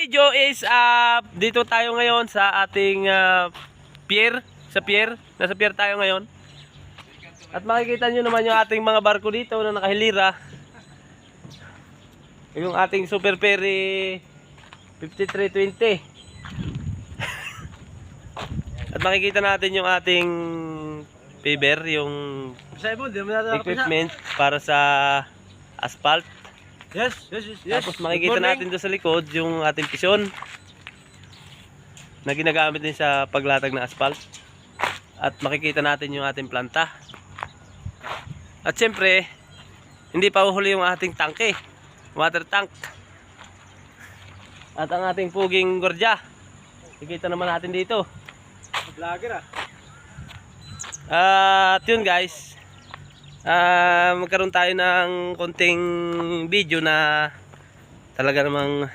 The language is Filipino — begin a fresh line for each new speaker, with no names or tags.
video is dito tayo ngayon sa ating pier. Nasa pier tayo ngayon. At makikita nyo naman yung ating mga barko dito na nakahilira. Yung ating Super Ferry 5320. At makikita natin yung ating paver, yung equipment para sa asphalt.
Yes.
Tapos makikita natin doon sa likod yung ating pisyon na ginagamit din sa paglatag ng asphalt. At makikita natin yung ating planta. At siyempre, hindi pa uhuli yung ating tangke, water tank. At ang ating puging gordya. Makikita naman natin dito.
Vlogger
At yun guys, magkaroon tayo ng konting video na talaga namang